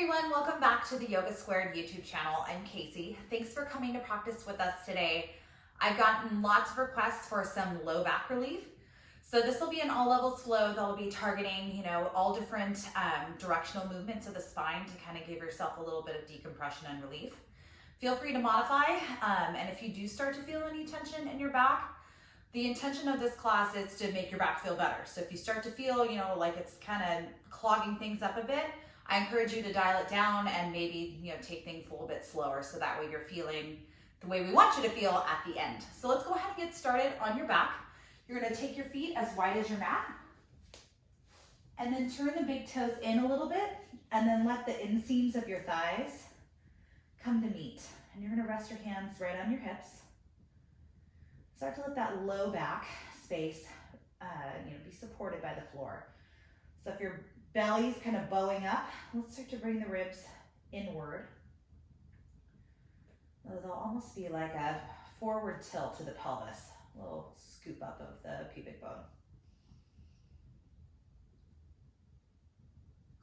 everyone, welcome back to the Yoga Squared YouTube channel. I'm Casey. Thanks for coming to practice with us today. I've gotten lots of requests for some low back relief. So this will be an all levels flow that'll be targeting, all different directional movements of the spine to kind of give yourself a little bit of decompression and relief. Feel free to modify, and if you do start to feel any tension in your back, the intention of this class is to make your back feel better. So if you start to feel, like it's kind of clogging things up a bit, I encourage you to dial it down and maybe, take things a little bit slower so that way you're feeling the way we want you to feel at the end. So let's go ahead and get started on your back. You're gonna take your feet as wide as your mat and then turn the big toes in a little bit and then let the inseams of your thighs come to meet. And you're gonna rest your hands right on your hips. Start to let that low back space be supported by the floor. So if your belly's kind of bowing up, let's start to bring the ribs inward. They'll almost be like a forward tilt to the pelvis, a little scoop up of the pubic bone.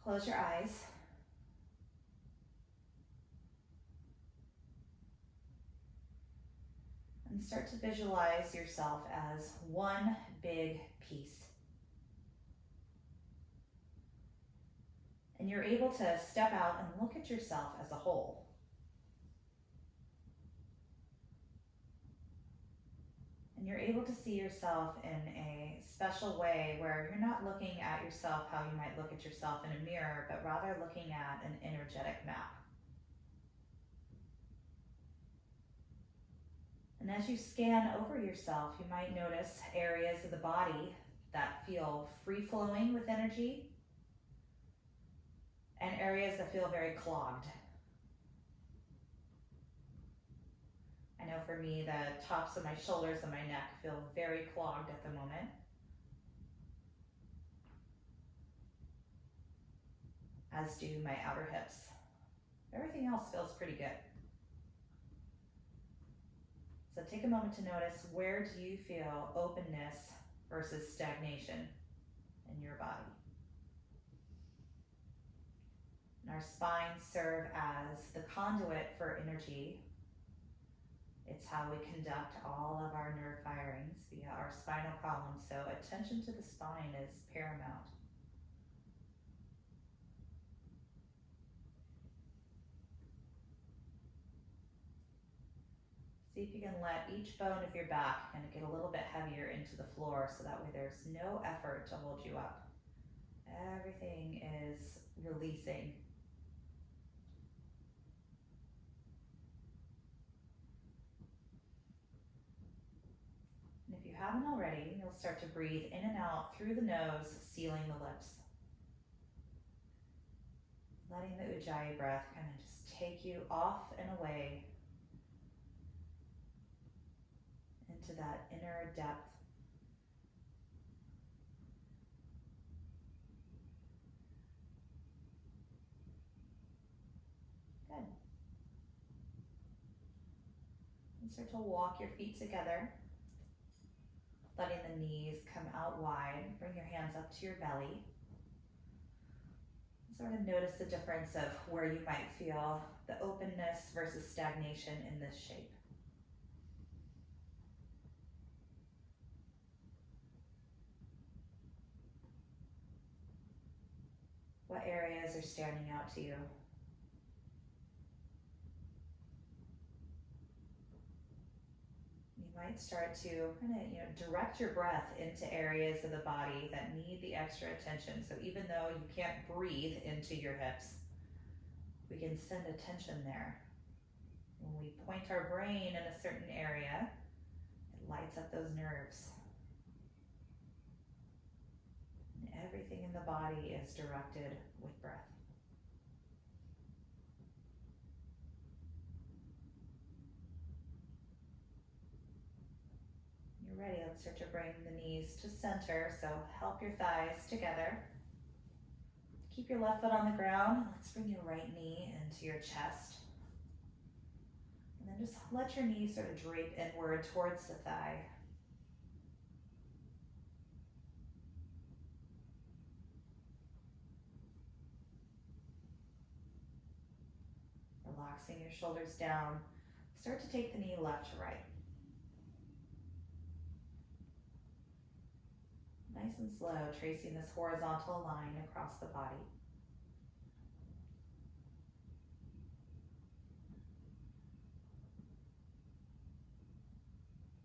Close your eyes. And start to visualize yourself as one big piece. And you're able to step out and look at yourself as a whole. And you're able to see yourself in a special way where you're not looking at yourself how you might look at yourself in a mirror, but rather looking at an energetic map. And as you scan over yourself, you might notice areas of the body that feel free-flowing with energy and areas that feel very clogged. I know for me, the tops of my shoulders and my neck feel very clogged at the moment. As do my outer hips. Everything else feels pretty good. So take a moment to notice, where do you feel openness versus stagnation in your body? And our spines serve as the conduit for energy. It's how we conduct all of our nerve firings via our spinal column. So attention to the spine is paramount. See if you can let each bone of your back kind of get a little bit heavier into the floor so that way there's no effort to hold you up. Everything is releasing. And if you haven't already, you'll start to breathe in and out through the nose, sealing the lips. Letting the Ujjayi breath kind of just take you off and away into that inner depth. Good. And start to walk your feet together, letting the knees come out wide. Bring your hands up to your belly. Sort of notice the difference of where you might feel the openness versus stagnation in this shape. What areas are standing out to you? You might start to kind of, direct your breath into areas of the body that need the extra attention. So even though you can't breathe into your hips, we can send attention there. When we point our brain in a certain area, it lights up those nerves. And everything in the body is directed with breath. You're ready, let's start to bring the knees to center, so help your thighs together. Keep your left foot on the ground. Let's bring your right knee into your chest. And then just let your knee sort of drape inward towards the thigh. relaxing your shoulders down. Start to take the knee left to right. Nice and slow, tracing this horizontal line across the body.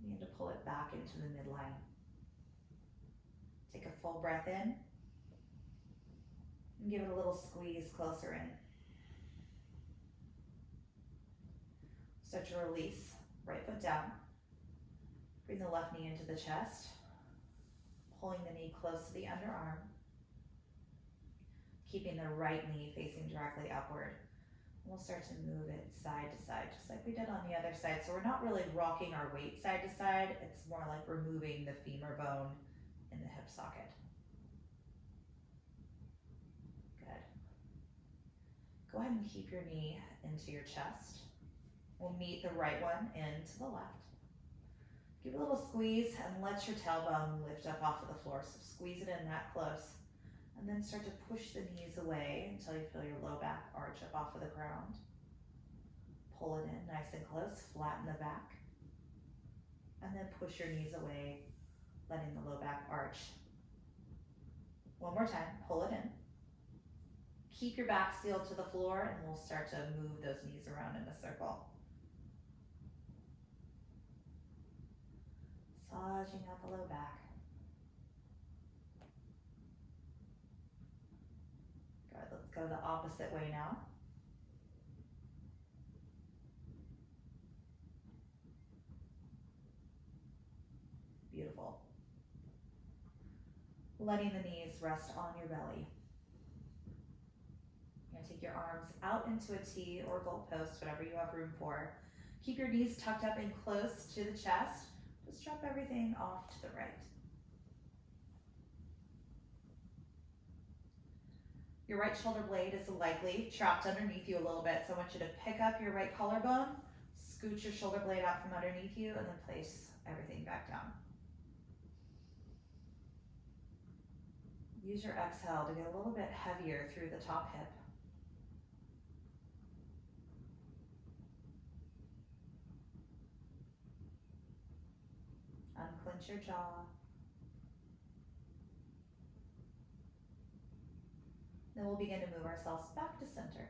Begin to pull it back into the midline. Take a full breath in and give it a little squeeze closer in. Start to release, right foot down. Bring the left knee into the chest, pulling the knee close to the underarm, keeping the right knee facing directly upward. We'll start to move it side to side, just like we did on the other side. So we're not really rocking our weight side to side. It's more like removing the femur bone in the hip socket. Good. Go ahead and keep your knee into your chest. We'll meet the right one into the left. Give it a little squeeze and let your tailbone lift up off of the floor. So squeeze it in that close. And then start to push the knees away until you feel your low back arch up off of the ground. Pull it in nice and close, flatten the back. And then push your knees away, letting the low back arch. One more time, pull it in. Keep your back sealed to the floor and we'll start to move those knees around in a circle. Massaging out the low back. Good, let's go the opposite way now. Beautiful. Letting the knees rest on your belly. You're gonna take your arms out into a T or goalpost, whatever you have room for. Keep your knees tucked up and close to the chest. Just drop everything off to the right. Your right shoulder blade is likely trapped underneath you a little bit, so I want you to pick up your right collarbone, scoot your shoulder blade out from underneath you, and then place everything back down. Use your exhale to get a little bit heavier through the top hip. Unclench your jaw. Then we'll begin to move ourselves back to center.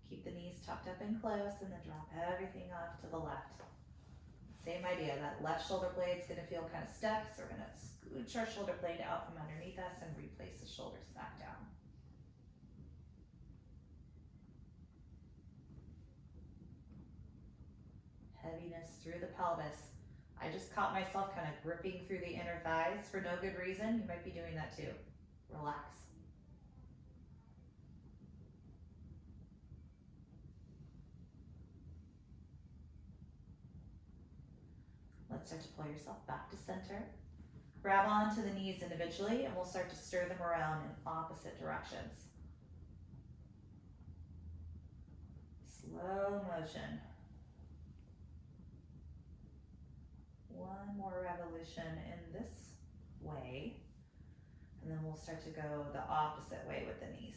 Keep the knees tucked up and close and then drop everything off to the left. Same idea, that left shoulder blade is gonna feel kind of stuck, so we're gonna scooch our shoulder blade out from underneath us and replace the shoulders back down. Heaviness through the pelvis. I just caught myself kind of gripping through the inner thighs for no good reason. You might be doing that too. Relax. Let's start to pull yourself back to center. Grab onto the knees individually and we'll start to stir them around in opposite directions. Slow motion. One more revolution in this way, and then we'll start to go the opposite way with the knees.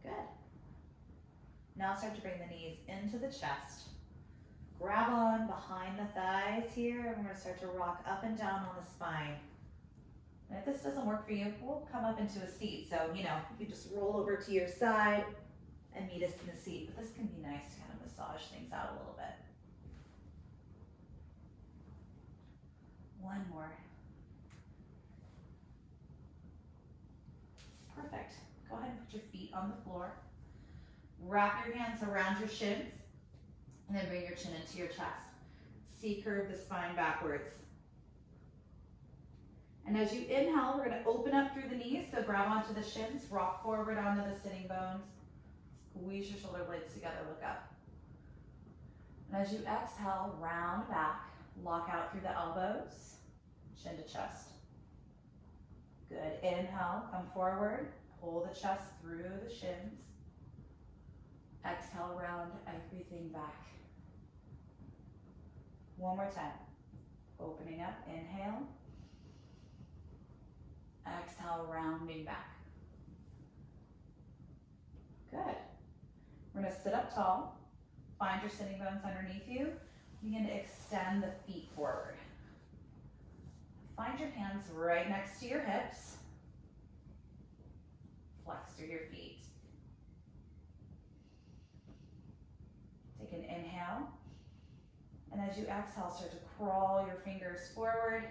Good. Now start to bring the knees into the chest. Grab on behind the thighs here, and we're going to start to rock up and down on the spine. And if this doesn't work for you, we'll come up into a seat. So, you can just roll over to your side and meet us in the seat, but this can be nice to kind of massage things out a little bit. One more. Perfect. Go ahead and put your feet on the floor. Wrap your hands around your shins, and then bring your chin into your chest. C-curve the spine backwards. And as you inhale, we're going to open up through the knees, so grab onto the shins, rock forward onto the sitting bones. Squeeze your shoulder blades together, look up. And as you exhale, round back, lock out through the elbows, chin to chest. Good, inhale, come forward, pull the chest through the shins. Exhale, round everything back. One more time. Opening up, inhale. Exhale, rounding back. Good. We're gonna sit up tall. Find your sitting bones underneath you. Begin to extend the feet forward. Find your hands right next to your hips. Flex through your feet. Take an inhale. And as you exhale, start to crawl your fingers forward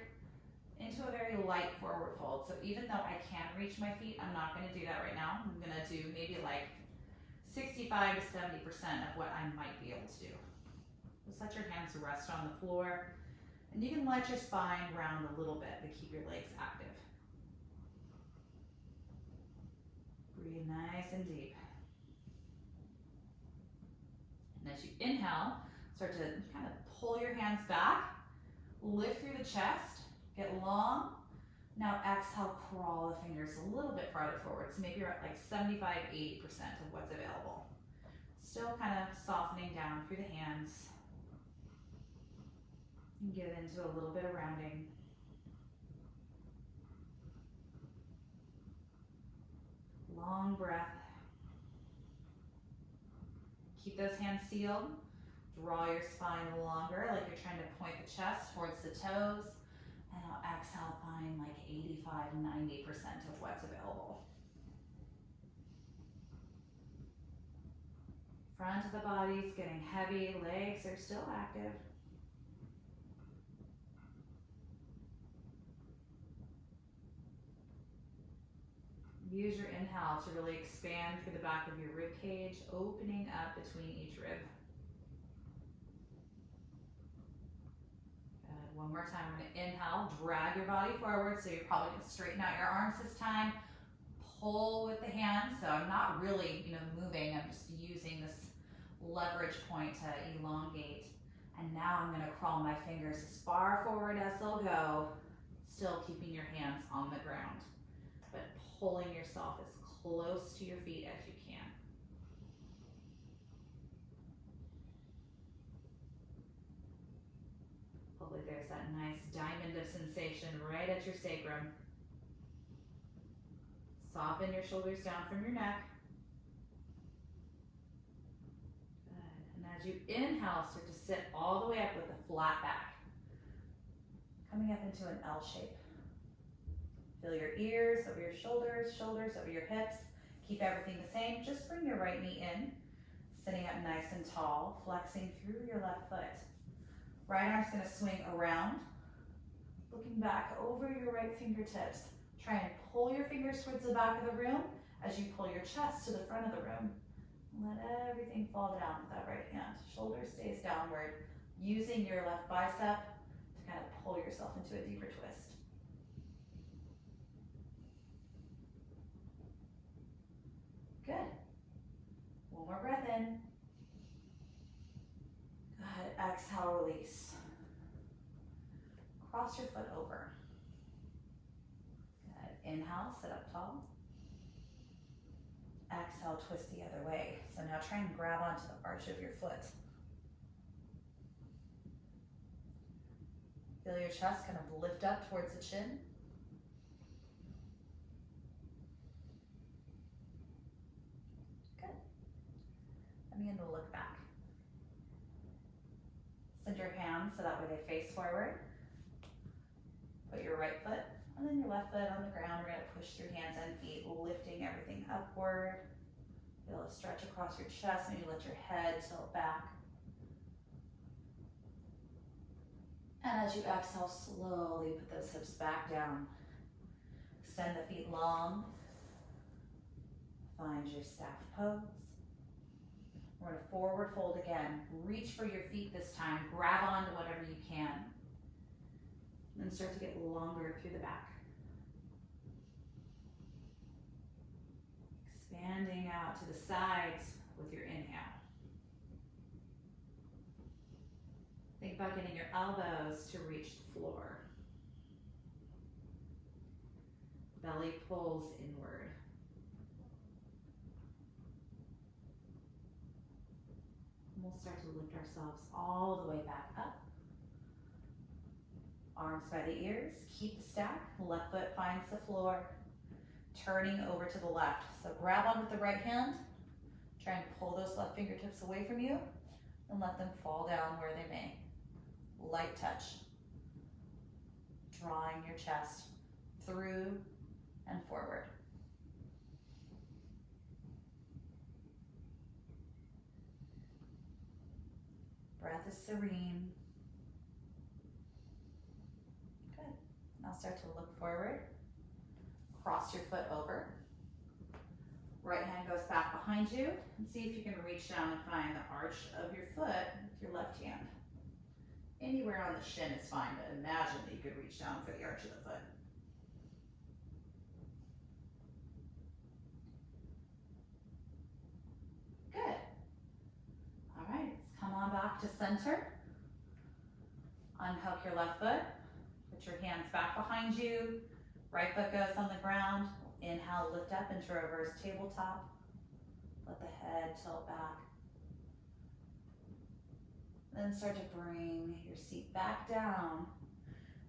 into a very light forward fold. So even though I can reach my feet, I'm not gonna do that right now. I'm gonna do maybe like 65 to 70% of what I might be able to do. Just let your hands rest on the floor, and you can let your spine round a little bit to keep your legs active. Breathe nice and deep. And as you inhale, start to kind of pull your hands back, lift through the chest, get long. Now exhale, crawl the fingers a little bit farther forward. So maybe you're at like 75, 80% of what's available. Still kind of softening down through the hands. And get into a little bit of rounding. Long breath. Keep those hands sealed. Draw your spine longer, like you're trying to point the chest towards the toes. And now exhale, find like 85, 90% of what's available. Front of the body's getting heavy, legs are still active. Use your inhale to really expand through the back of your rib cage, opening up between each rib. Good. One more time, we're gonna inhale, drag your body forward, so you're probably gonna straighten out your arms this time. Pull with the hands, so I'm not really, moving, I'm just using this leverage point to elongate. And now I'm gonna crawl my fingers as far forward as they'll go, still keeping your hands on the ground, but pulling yourself as close to your feet as you can. Hopefully there's that nice diamond of sensation right at your sacrum. Soften your shoulders down from your neck. Good. And as you inhale, start to sit all the way up with a flat back. Coming up into an L shape. Feel your ears over your shoulders, shoulders over your hips. Keep everything the same. Just bring your right knee in, sitting up nice and tall, flexing through your left foot. Right arm's gonna swing around, looking back over your right fingertips. Try and pull your fingers towards the back of the room as you pull your chest to the front of the room. Let everything fall down with that right hand. Shoulder stays downward, using your left bicep to kind of pull yourself into a deeper twist. Good. One more breath in. Good. Exhale, release. Cross your foot over. Good. Inhale, sit up tall. Exhale, twist the other way. So now try and grab onto the arch of your foot. Feel your chest kind of lift up towards the chin. Begin to look back. Send your hands so that way they face forward. Put your right foot and then your left foot on the ground. We're going to push through hands and feet, lifting everything upward. Feel a stretch across your chest, maybe let your head tilt back. And as you exhale, slowly put those hips back down. Extend the feet long. Find your staff pose. We're going to forward fold again. Reach for your feet this time. Grab onto whatever you can. And then start to get longer through the back. Expanding out to the sides with your inhale. Think about getting your elbows to reach the floor. Belly pulls inward. We'll start to lift ourselves all the way back up. Arms by the ears, keep the stack. Left foot finds the floor. Turning over to the left. So grab on with the right hand. Try and pull those left fingertips away from you and let them fall down where they may. Light touch. Drawing your chest through and forward. Breath is serene. Good. Now start to look forward. Cross your foot over. Right hand goes back behind you, and see if you can reach down and find the arch of your foot with your left hand. Anywhere on the shin is fine, but imagine that you could reach down for the arch of the foot. Good. All right, let's come on back to center. Unhook your left foot. Put your hands back behind you. Right foot goes on the ground. Inhale, lift up into reverse tabletop. Let the head tilt back. Then start to bring your seat back down.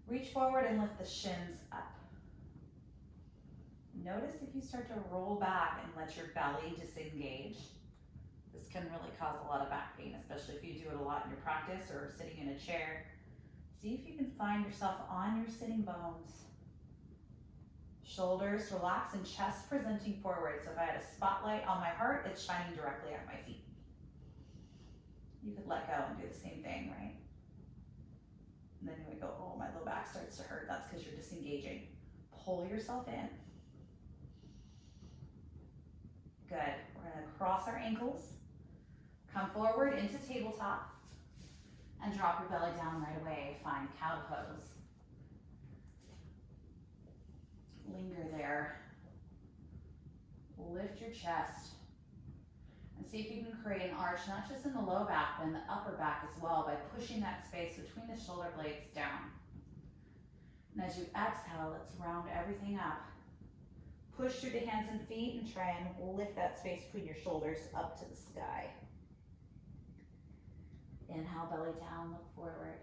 Reach forward and lift the shins up. Notice if you start to roll back and let your belly disengage. This can really cause a lot of back pain, especially if you do it a lot in your practice or sitting in a chair. See if you can find yourself on your sitting bones. Shoulders relax and chest presenting forward. So if I had a spotlight on my heart, it's shining directly at my feet. You could let go and do the same thing, right? And then you would go, oh, my low back starts to hurt. That's because you're disengaging. Pull yourself in. Good. We're going to cross our ankles. Come forward into tabletop. And drop your belly down right away. Find cow pose. Linger there. Lift your chest. And see if you can create an arch, not just in the low back, but in the upper back as well, by pushing that space between the shoulder blades down. And as you exhale, let's round everything up. Push through the hands and feet and try and lift that space between your shoulders up to the sky. Inhale, belly down, look forward.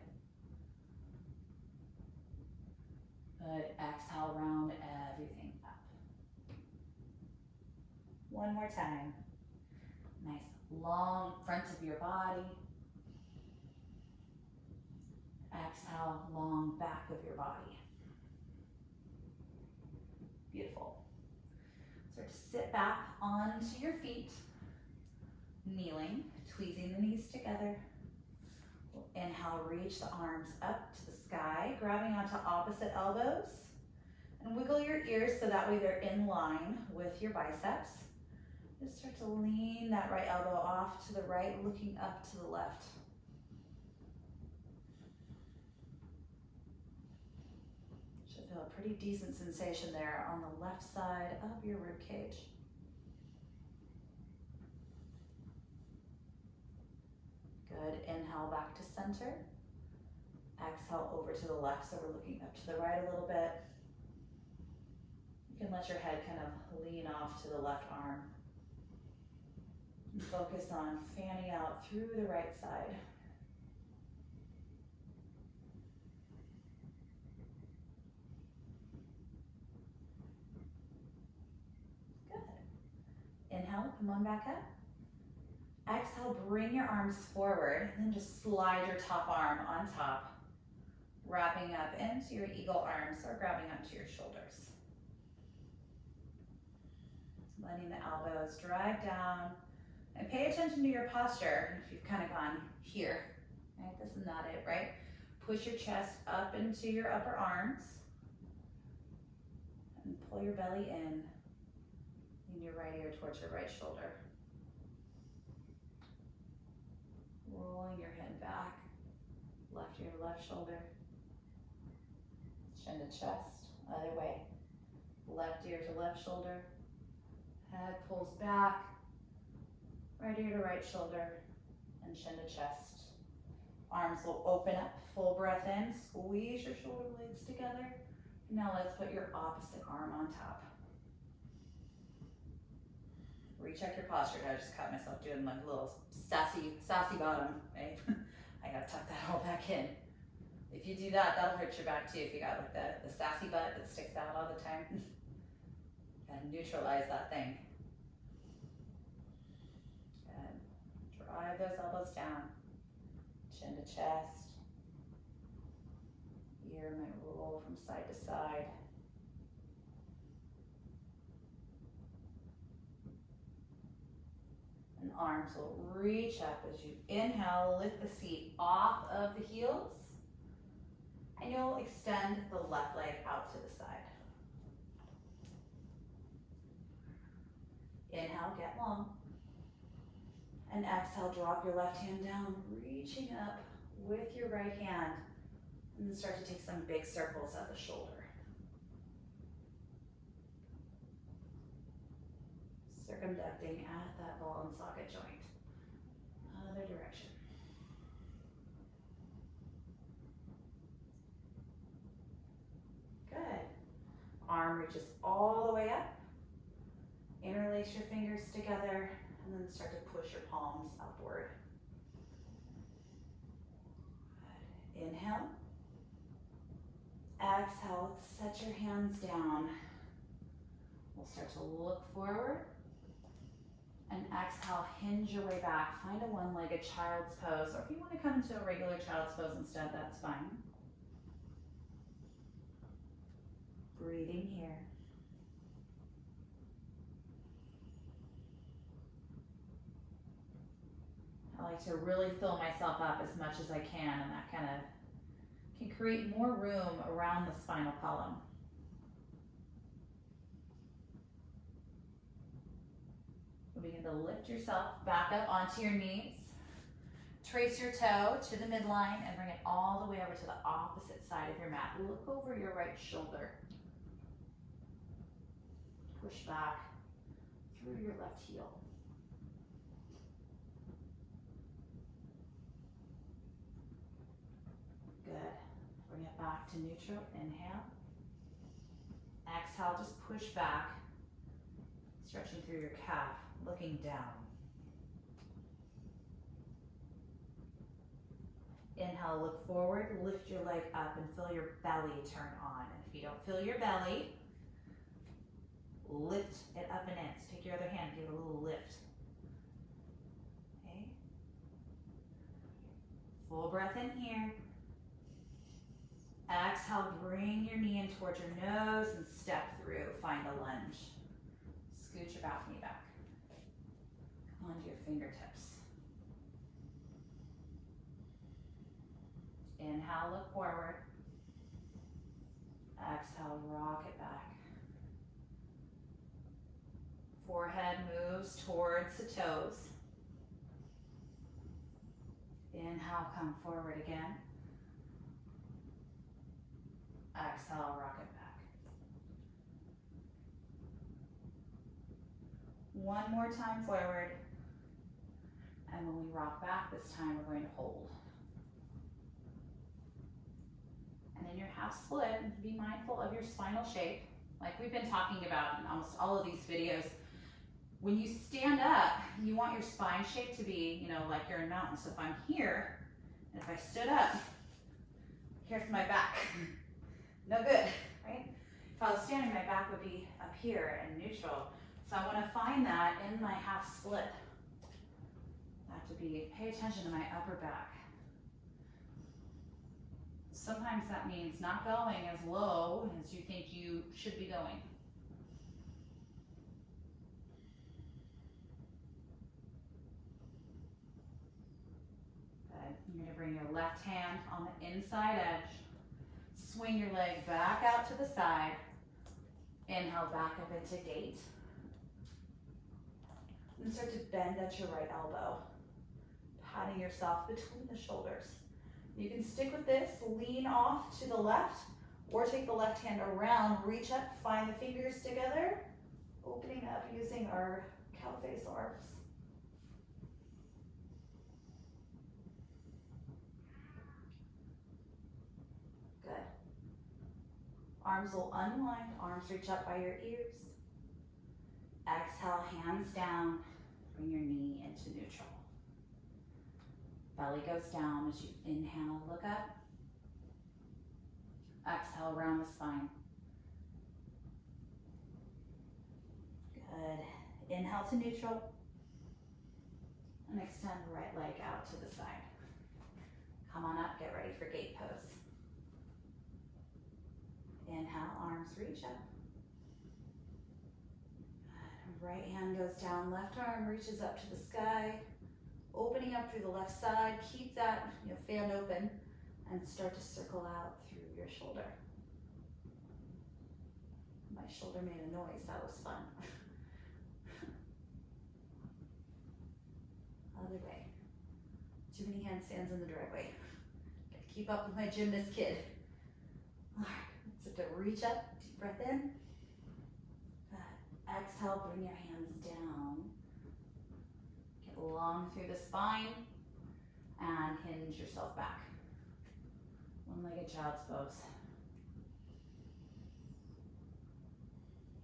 Good. Exhale, round everything up. One more time. Nice long front of your body. Exhale, long back of your body. Beautiful. Start to sit back onto your feet, kneeling, tweezing the knees together. Inhale, reach the arms up to the sky, grabbing onto opposite elbows. And wiggle your ears so that way they're in line with your biceps. Just start to lean that right elbow off to the right, looking up to the left. Should feel a pretty decent sensation there on the left side of your rib cage. Good. Inhale back to center. Exhale over to the left, so we're looking up to the right a little bit. You can let your head kind of lean off to the left arm. And focus on fanning out through the right side. Good. Inhale, come on back up. Exhale, bring your arms forward, and then just slide your top arm on top, wrapping up into your eagle arms or grabbing onto your shoulders. Letting the elbows drag down, and pay attention to your posture. If you've kind of gone here, right? This is not it, right? Push your chest up into your upper arms, and pull your belly in, lean your right ear towards your right shoulder. Rolling your head back, left ear to left shoulder, chin to chest, other way, left ear to left shoulder, head pulls back, right ear to right shoulder, and chin to chest. Arms will open up, full breath in, squeeze your shoulder blades together. Now let's put your opposite arm on top. Recheck your posture. I just caught myself doing my little sassy bottom, right? I gotta tuck that all back in. If you do that, that'll hurt your back too. If you got like the sassy butt that sticks out all the time. And neutralize that thing. Good. Drive those elbows down. Chin to chest. Ear might roll from side to side. And arms will reach up as you inhale, lift the seat off of the heels. And you'll extend the left leg out to the side. Inhale, get long. And exhale, drop your left hand down, reaching up with your right hand. And then start to take some big circles at the shoulder. Circumducting at that ball and socket joint. Other direction. Good. Arm reaches all the way up. Interlace your fingers together and then start to push your palms upward. Good. Inhale. Exhale, set your hands down. We'll start to look forward. And exhale, hinge your way back. Find a one-legged child's pose, or if you want to come into a regular child's pose instead, that's fine. Breathing here. I like to really fill myself up as much as I can, and that kind of can create more room around the spinal column. Begin to lift yourself back up onto your knees. Trace your toe to the midline and bring it all the way over to the opposite side of your mat. Look over your right shoulder. Push back through your left heel. Good. Bring it back to neutral. Inhale. Exhale, just push back. Stretching through your calf, looking down. Inhale, look forward, lift your leg up and feel your belly turn on. And if you don't feel your belly, lift it up and in. So take your other hand, give it a little lift. Okay. Full breath in here. Exhale, bring your knee in towards your nose and step through. Find a lunge. Scoot your back knee back. Come onto your fingertips. Inhale, look forward. Exhale, rock it back. Forehead moves towards the toes. Inhale, come forward again. Exhale, rock it back. One more time forward. And when we rock back, this time we're going to hold. And in your half split, be mindful of your spinal shape. Like we've been talking about in almost all of these videos, when you stand up, you want your spine shape to be, like you're in a mountain. So if I'm here, and if I stood up, here's my back. No good, right? If I was standing, my back would be up here and neutral. So I want to find that in my half split. I have to pay attention to my upper back. Sometimes that means not going as low as you think you should be going. Good. You're going to bring your left hand on the inside edge. Swing your leg back out to the side. Inhale back up into gate. And start to bend at your right elbow. Patting yourself between the shoulders. You can stick with this, lean off to the left, or take the left hand around, reach up, find the fingers together, opening up using our cow face arms. Good. Arms will unwind, arms reach up by your ears. Exhale, hands down, bring your knee into neutral. Belly goes down as you inhale, look up. Exhale, round the spine. Good. Inhale to neutral. And extend right leg out to the side. Come on up, get ready for gate pose. Inhale, arms reach up. Right hand goes down, left arm reaches up to the sky, opening up through the left side. Keep that fan open and start to circle out through your shoulder. My shoulder made a noise, that was fun. Other way. Too many handstands in the driveway. Gotta keep up with my gymnast kid. All right, so to reach up, deep breath in. Exhale, bring your hands down. Get long through the spine and hinge yourself back. One-legged child's pose.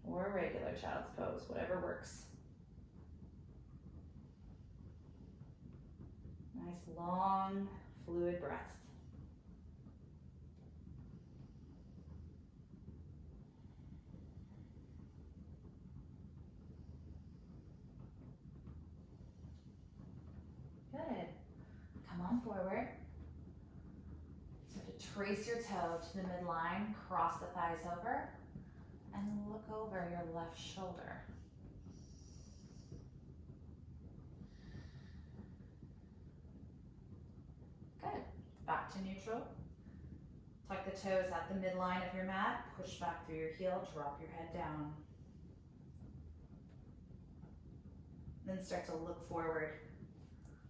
Or regular child's pose, whatever works. Nice long, fluid breaths. Good. Come on forward. Start to trace your toe to the midline, cross the thighs over, and look over your left shoulder. Good. Back to neutral. Tuck the toes at the midline of your mat, push back through your heel, drop your head down. Then start to look forward,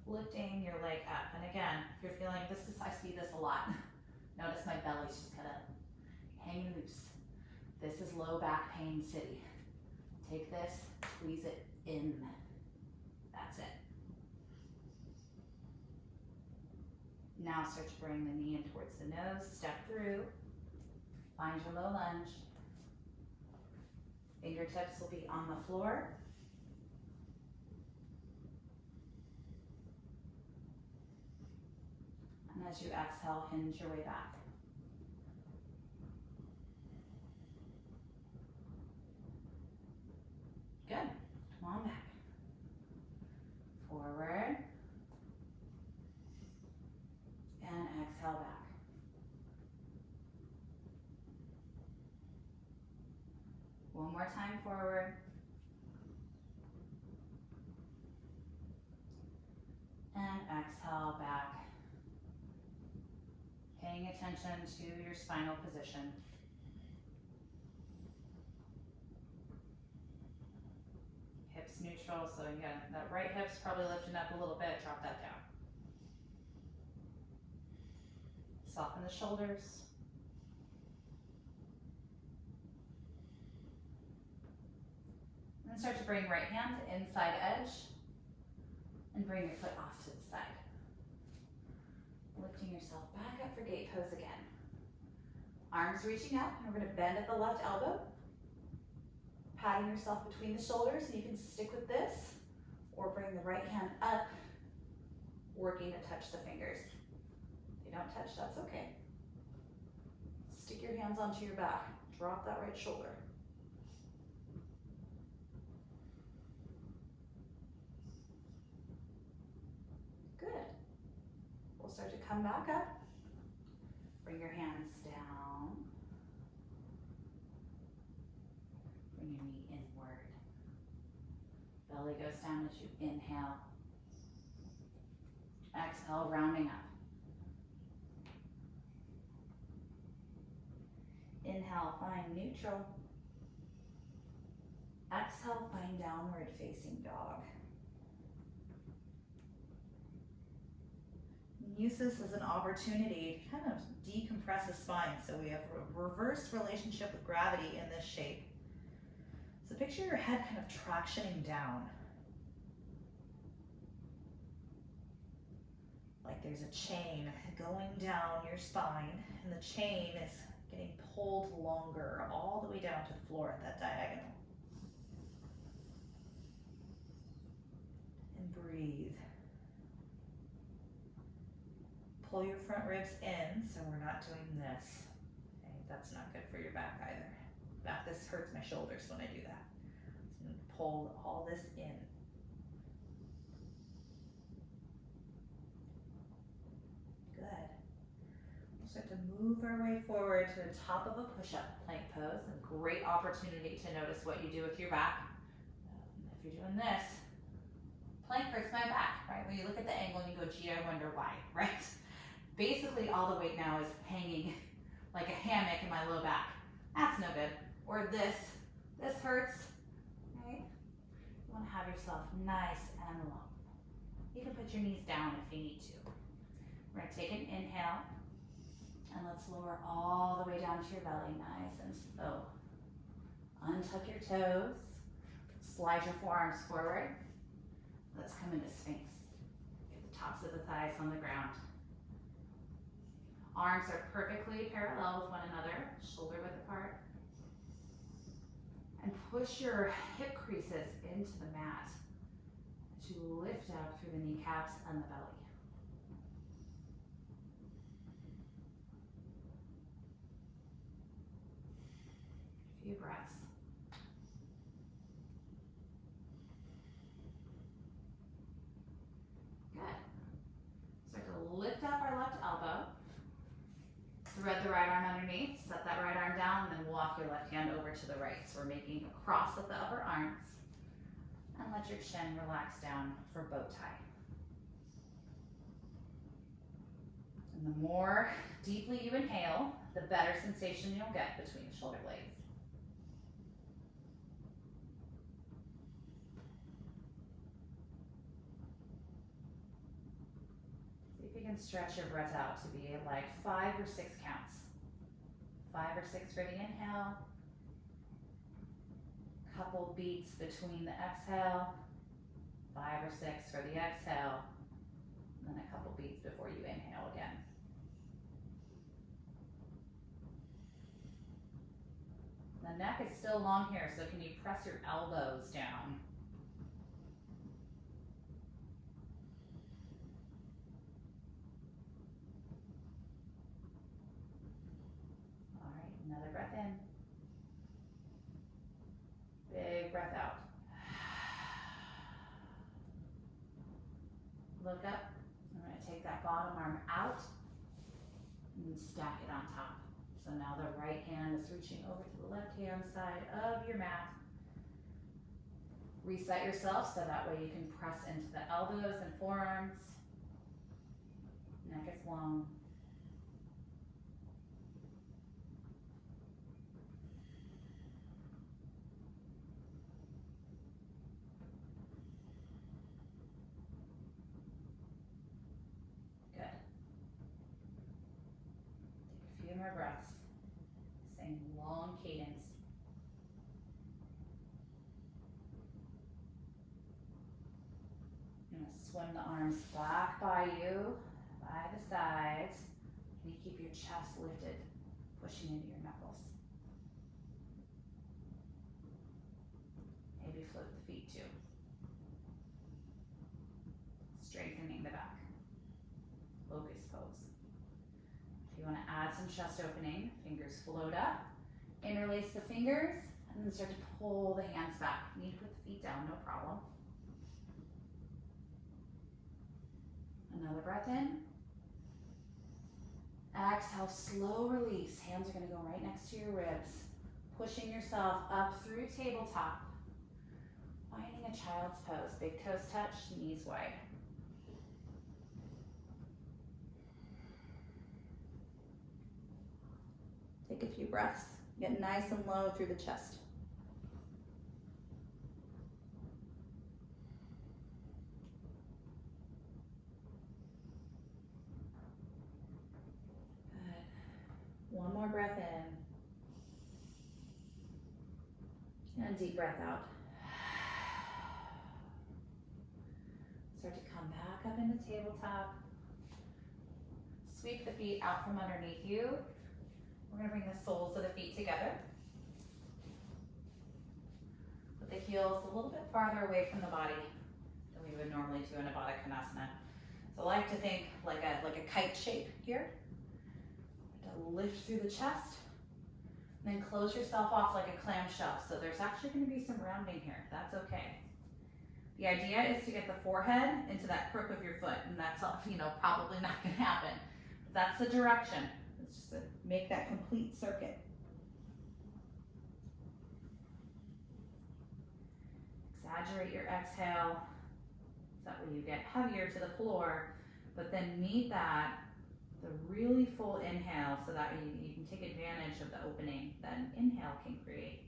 lifting your leg up. And again, if you're feeling I see this a lot. Notice my belly's just kind of hanging loose. This is low back pain city. Take this, squeeze it in. That's it. Now start to bring the knee in towards the nose, step through, find your low lunge. Fingertips will be on the floor. And as you exhale, hinge your way back. Good. Come on back. Forward. And exhale back. One more time forward. And exhale back. Paying attention to your spinal position. Hips neutral, so again, that right hip's probably lifting up a little bit, drop that down. Soften the shoulders. And then start to bring right hand to inside edge and bring your foot off to the side. Lifting yourself back up for gate pose again. Arms reaching up, and we're going to bend at the left elbow. Patting yourself between the shoulders, and you can stick with this, or bring the right hand up, working to touch the fingers. If they don't touch, that's okay. Stick your hands onto your back. Drop that right shoulder. Good. We'll start to come back up. Bring your hands down. Bring your knee inward. Belly goes down as you inhale. Exhale, rounding up. Inhale, find neutral. Exhale, find downward facing dog. Use this as an opportunity to kind of decompress the spine. So we have a reverse relationship with gravity in this shape. So picture your head kind of tractioning down. Like there's a chain going down your spine, and the chain is getting pulled longer all the way down to the floor at that diagonal. And breathe. Pull your front ribs in, so we're not doing this. Okay? That's not good for your back either. This hurts my shoulders when I do that. So I'm gonna pull all this in. Good. We'll start to move our way forward to the top of a push-up plank pose. A great opportunity to notice what you do with your back. If you're doing this, plank hurts my back, right? When you look at the angle and you go, gee, I wonder why, right? Basically, all the weight now is hanging like a hammock in my low back. That's no good. Or this hurts, right? You wanna have yourself nice and long. You can put your knees down if you need to. We're gonna take an inhale, and let's lower all the way down to your belly, nice and slow. Untuck your toes, slide your forearms forward. Let's come into Sphinx. Get the tops of the thighs on the ground. Arms are perfectly parallel with one another, shoulder width apart. And push your hip creases into the mat to lift up through the kneecaps and the belly. A few breaths. Good. Start to lift up our left elbow. Thread the right arm underneath, set that right arm down, and then walk your left hand over to the right. So we're making a cross of the upper arms. And let your chin relax down for bow tie. And the more deeply you inhale, the better sensation you'll get between the shoulder blades. See if you can stretch your breath out to be like 5 or 6 counts. 5 or 6 for the inhale. Couple beats between the exhale. 5 or 6 for the exhale. And then a couple beats before you inhale again. The neck is still long here, so can you press your elbows down? All right, another breath in. Big breath out. Look up. I'm going to take that bottom arm out and stack it on top. So now the right hand is reaching over to the left hand side of your mat. Reset yourself so that way you can press into the elbows and forearms. Neck is long. Good. Take a few more breaths. Same long cadence. I'm going to swim the arms back by you, by the sides. And you keep your chest lifted, pushing into your knuckles. Maybe float the feet too. Strengthening the back. Locust pose. If you want to add some chest opening, fingers float up, interlace the fingers, and then start to pull the hands back. If you need to put the feet down, no problem. Another breath in. Exhale, slow release. Hands are going to go right next to your ribs. Pushing yourself up through tabletop. Finding a child's pose. Big toes touch, knees wide. Take a few breaths. Get nice and low through the chest. One more breath in. And a deep breath out. Start to come back up into tabletop. Sweep the feet out from underneath you. We're going to bring the soles of the feet together. Put the heels a little bit farther away from the body than we would normally do in a Baddha Konasana. So I like to think like a kite shape here. Lift through the chest, And then close yourself off like a clamshell. So there's actually going to be some rounding here. That's okay. The idea is to get the forehead into that crook of your foot, and that's, probably not going to happen. But that's the direction. It's just to make that complete circuit. Exaggerate your exhale. That way you get heavier to the floor, but then meet that, the really full inhale, so that you can take advantage of the opening that an inhale can create.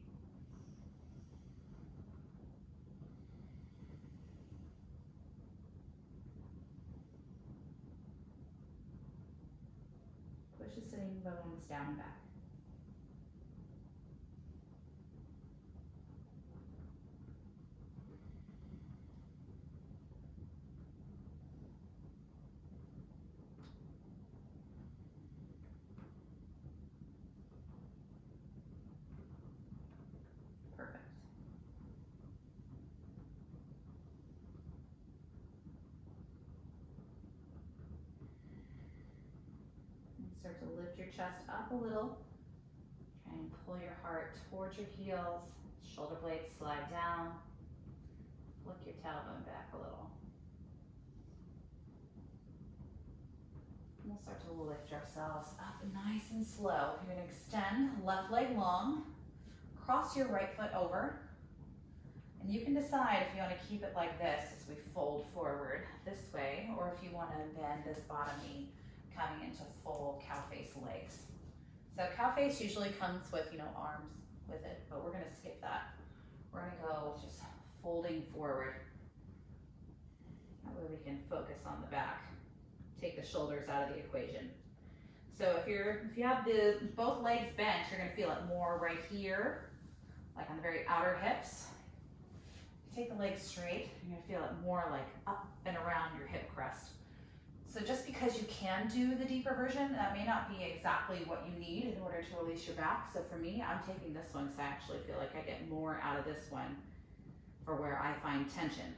Push the sitting bones down and back. Perfect. And start to lift your chest up a little. Try and pull your heart towards your heels. Shoulder blades slide down. Flick your tailbone back a little. And we'll start to lift ourselves up nice and slow. You're going to extend left leg long. Cross your right foot over. And you can decide if you want to keep it like this as we fold forward this way, or if you want to bend this bottom knee coming into full cow face legs. So cow face usually comes with, arms with it, but we're going to skip that. We're going to go just folding forward. That way we can focus on the back. Take the shoulders out of the equation. So if you have both legs bent, you're going to feel it more right here, like on the very outer hips. If you take the legs straight, you're going to feel it more like up and around your hip crest. So just because you can do the deeper version, that may not be exactly what you need in order to release your back. So for me, I'm taking this one because I actually feel like I get more out of this one for where I find tension,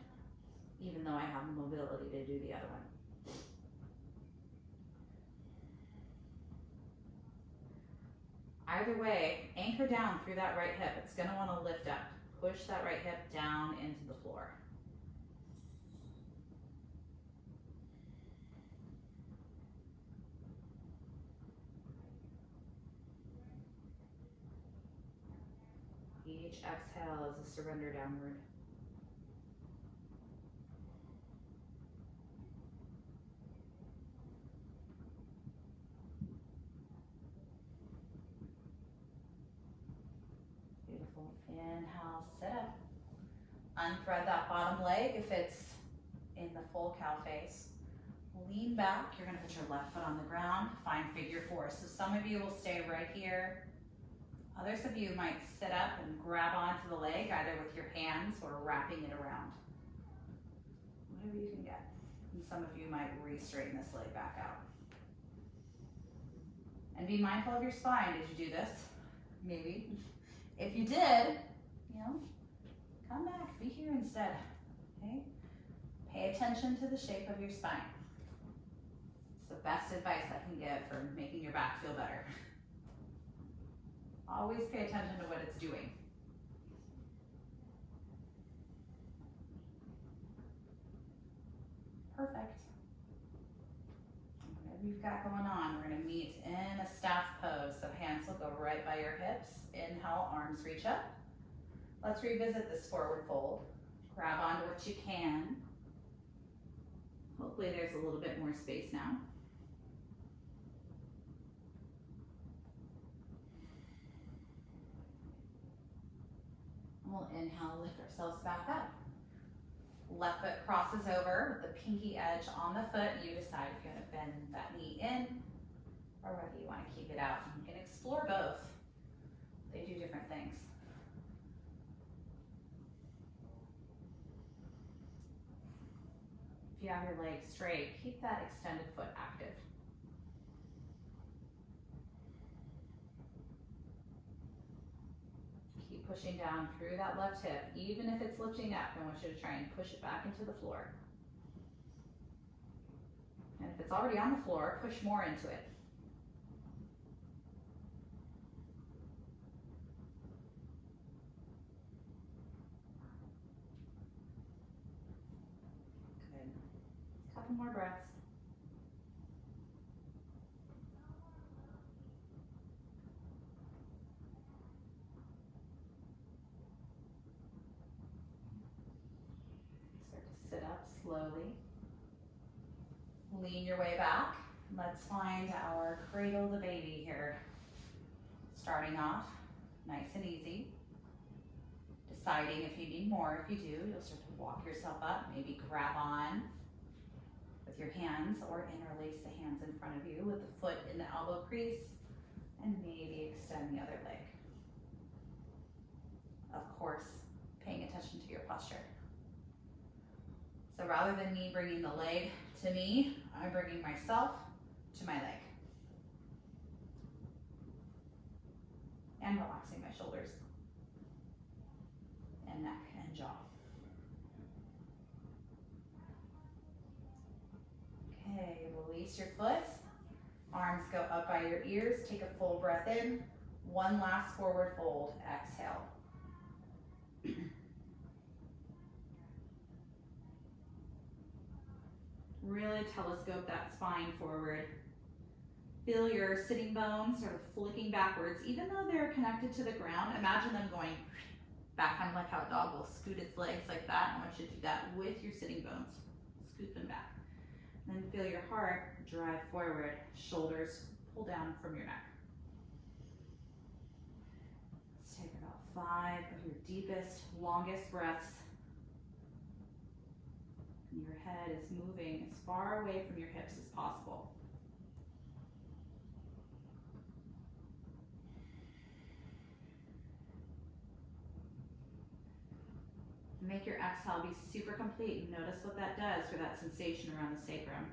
even though I have the mobility to do the other one. Either way, anchor down through that right hip. It's going to want to lift up. Push that right hip down into the floor. Each exhale is a surrender downward. Beautiful. Inhale, sit up. Unthread that bottom leg if it's in the full cow face. Lean back. You're going to put your left foot on the ground. Find figure four. So some of you will stay right here. Others of you might sit up and grab onto the leg, either with your hands or wrapping it around. Whatever you can get. And some of you might re-straighten this leg back out. And be mindful of your spine. Did you do this? Maybe. If you did, come back, be here instead, okay? Pay attention to the shape of your spine. It's the best advice I can give for making your back feel better. Always pay attention to what it's doing. Perfect. Whatever you've got going on, we're going to meet in a staff pose. So hands will go right by your hips. Inhale, arms reach up. Let's revisit this forward fold. Grab onto what you can. Hopefully there's a little bit more space now. We'll inhale, lift ourselves back up. Left foot crosses over with the pinky edge on the foot. You decide if you want to bend that knee in or whether you want to keep it out. You can explore both. They do different things. If you have your legs straight, keep that extended foot active. Keep pushing down through that left hip. Even if it's lifting up, I want you to try and push it back into the floor. And if it's already on the floor, push more into it. more breaths. Start to sit up slowly. Lean your way back. Let's find our cradle to baby here. Starting off nice and easy. Deciding if you need more. If you do, you'll start to walk yourself up. Maybe grab on with your hands or interlace the hands in front of you with the foot in the elbow crease, and maybe extend the other leg. Of course, paying attention to your posture. So rather than me bringing the leg to me, I'm bringing myself to my leg. And relaxing my shoulders and neck and jaw. Okay, release your foot. Arms go up by your ears. Take a full breath in. One last forward fold. Exhale. Really telescope that spine forward. Feel your sitting bones sort of flicking backwards. Even though they're connected to the ground, imagine them going back, kind of like how a dog will scoot its legs like that. I want you to do that with your sitting bones. Scoot them back. And then feel your heart drive forward. Shoulders pull down from your neck. Let's take about 5 of your deepest, longest breaths. And your head is moving as far away from your hips as possible. Make your exhale be super complete and notice what that does for that sensation around the sacrum.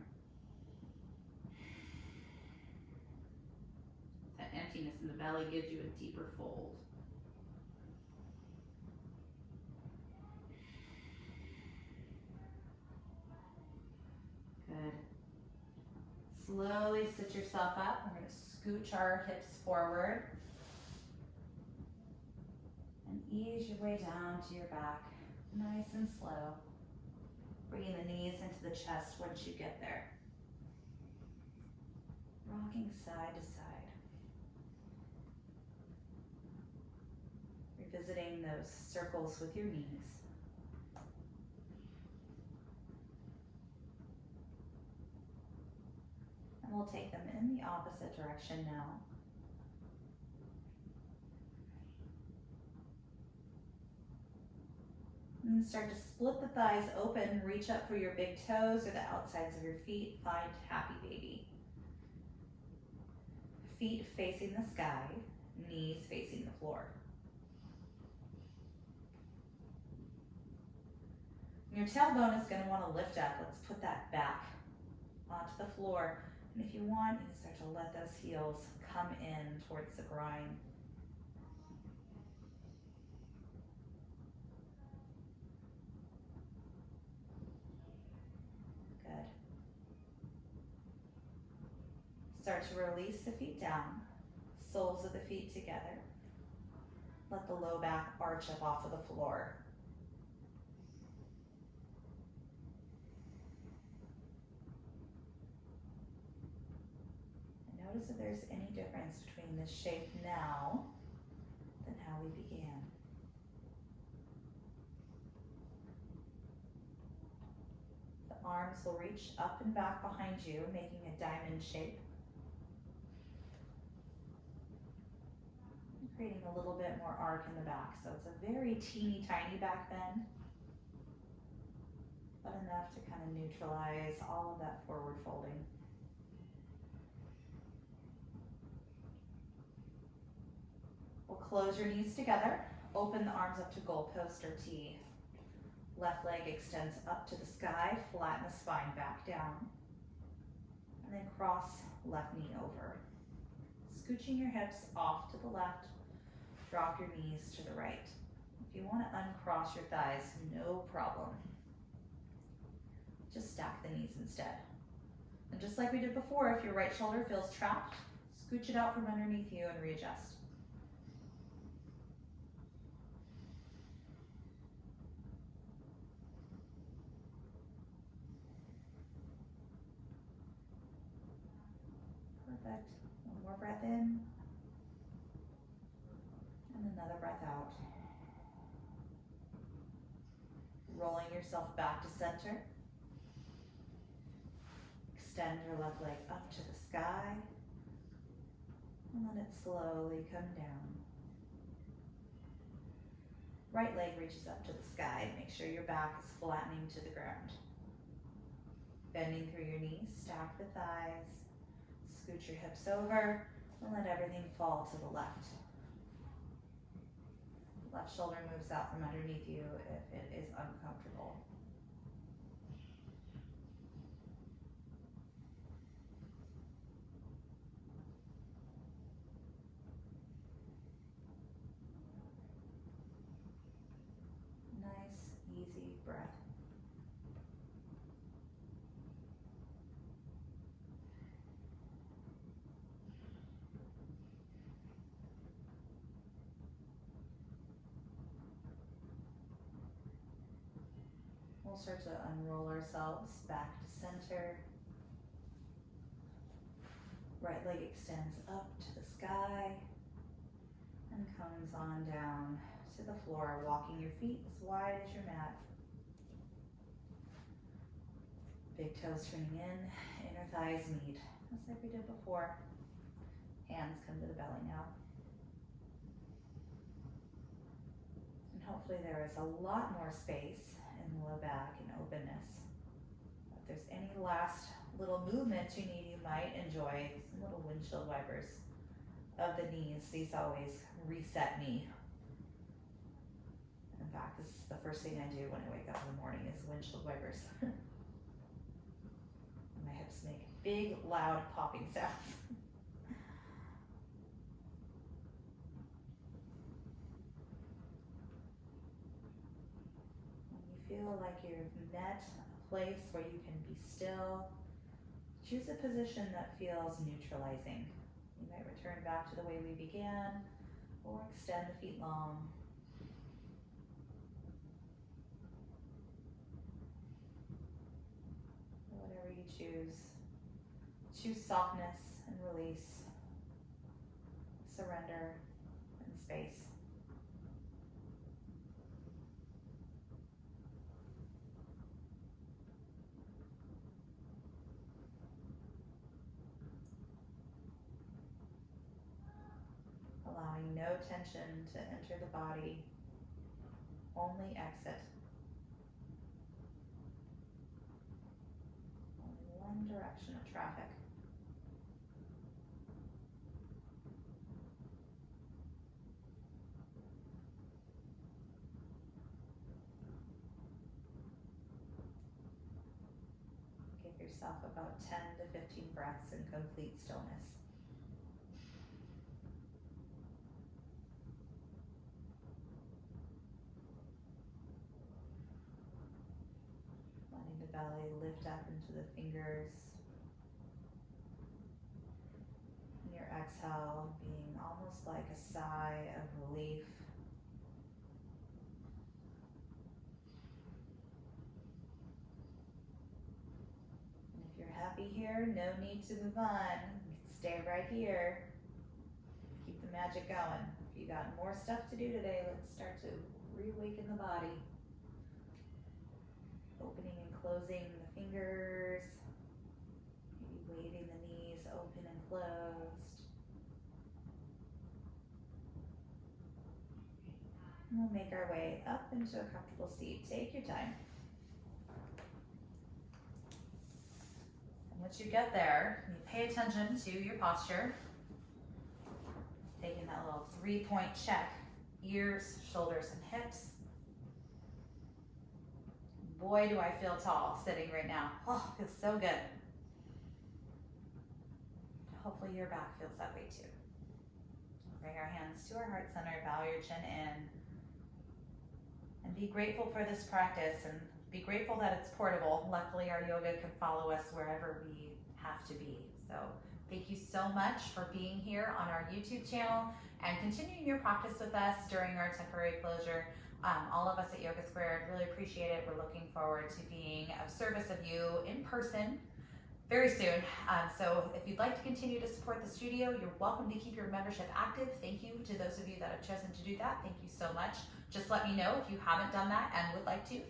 That emptiness in the belly gives you a deeper fold. Good. Slowly sit yourself up. We're going to scooch our hips forward. And ease your way down to your back. Nice and slow. Bringing the knees into the chest once you get there. Rocking side to side. Revisiting those circles with your knees. And we'll take them in the opposite direction now. And start to split the thighs open, reach up for your big toes or the outsides of your feet, find happy baby. Feet facing the sky, knees facing the floor. Your tailbone is going to want to lift up. Let's put that back onto the floor. And if you want, you can start to let those heels come in towards the groin. Good. Start to release the feet down, soles of the feet together. Let the low back arch up off of the floor. Notice if there's any difference between this shape now than how we began. The arms will reach up and back behind you, making a diamond shape. Creating a little bit more arc in the back. So it's a very teeny tiny back bend, but enough to kind of neutralize all of that forward folding. We'll close your knees together, open the arms up to goalpost or T. Left leg extends up to the sky, flatten the spine back down, and then cross left knee over. Scooching your hips off to the left, drop your knees to the right. If you want to uncross your thighs, no problem. Just stack the knees instead. And just like we did before, if your right shoulder feels trapped, scooch it out from underneath you and readjust. Perfect. One more breath in. And another breath out. Rolling yourself back to center. Extend your left leg up to the sky. And let it slowly come down. Right leg reaches up to the sky. Make sure your back is flattening to the ground. Bending through your knees, stack the thighs. Scoot your hips over and let everything fall to the left. Left shoulder moves out from underneath you if it is uncomfortable. Nice, easy breath. We'll start to unroll ourselves back to center. Right leg extends up to the sky and comes on down to the floor, walking your feet as wide as your mat. Big toes turning in, inner thighs meet, just like we did before. Hands come to the belly now. And hopefully there is a lot more space in the low back and openness. If there's any last little movement you need, you might enjoy some little windshield wipers of the knees. These always reset me. In fact, this is the first thing I do when I wake up in the morning is windshield wipers. My hips make big, loud popping sounds. When you feel like you've met a place where you can be still, choose a position that feels neutralizing. You might return back to the way we began, or extend the feet long. Whatever you choose. Choose softness and release, surrender and space. Allowing no tension to enter the body, only exit. Only one direction of traffic. Give yourself about 10 to 15 breaths in complete stillness. Letting the belly lift up into the fingers. And your exhale being almost like a sigh of relief. And if you're happy here, no need to move on. You can stay right here. Keep the magic going. If you got more stuff to do today, let's start to reawaken the body. Opening and closing the fingers, maybe waving the knees open and closed. And we'll make our way up into a comfortable seat. Take your time. And once you get there, you pay attention to your posture. Taking that little 3-point check, ears, shoulders, and hips. Boy, do I feel tall sitting right now. Oh, feels so good. Hopefully your back feels that way too. Bring our hands to our heart center, bow your chin in, and be grateful for this practice and be grateful that it's portable. Luckily, our yoga can follow us wherever we have to be. So thank you so much for being here on our YouTube channel and continuing your practice with us during our temporary closure. All of us at Yoga Squared really appreciate it. We're looking forward to being of service of you in person very soon. So if you'd like to continue to support the studio, you're welcome to keep your membership active. Thank you to those of you that have chosen to do that. Thank you so much. Just let me know if you haven't done that and would like to.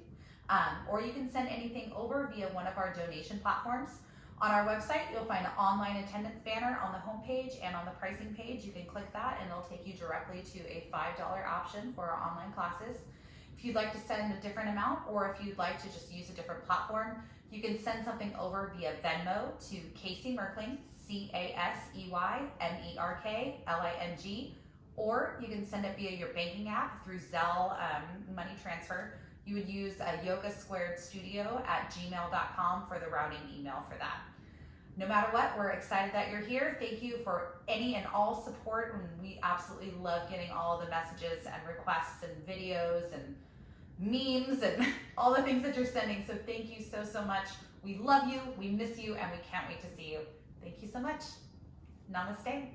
Or you can send anything over via one of our donation platforms. On our website, you'll find an online attendance banner on the homepage and on the pricing page. You can click that and it'll take you directly to a $5 option for our online classes. If you'd like to send a different amount, or if you'd like to just use a different platform, you can send something over via Venmo to Casey Merkling, CASEYMERKLING, or you can send it via your banking app through Zelle money transfer. You would use yogasquaredstudio@gmail.com for the routing email for that. No matter what, we're excited that you're here. Thank you for any and all support, and we absolutely love getting all of the messages and requests and videos and memes and all the things that you're sending. So thank you so, so much. We love you, we miss you, and we can't wait to see you. Thank you so much. Namaste.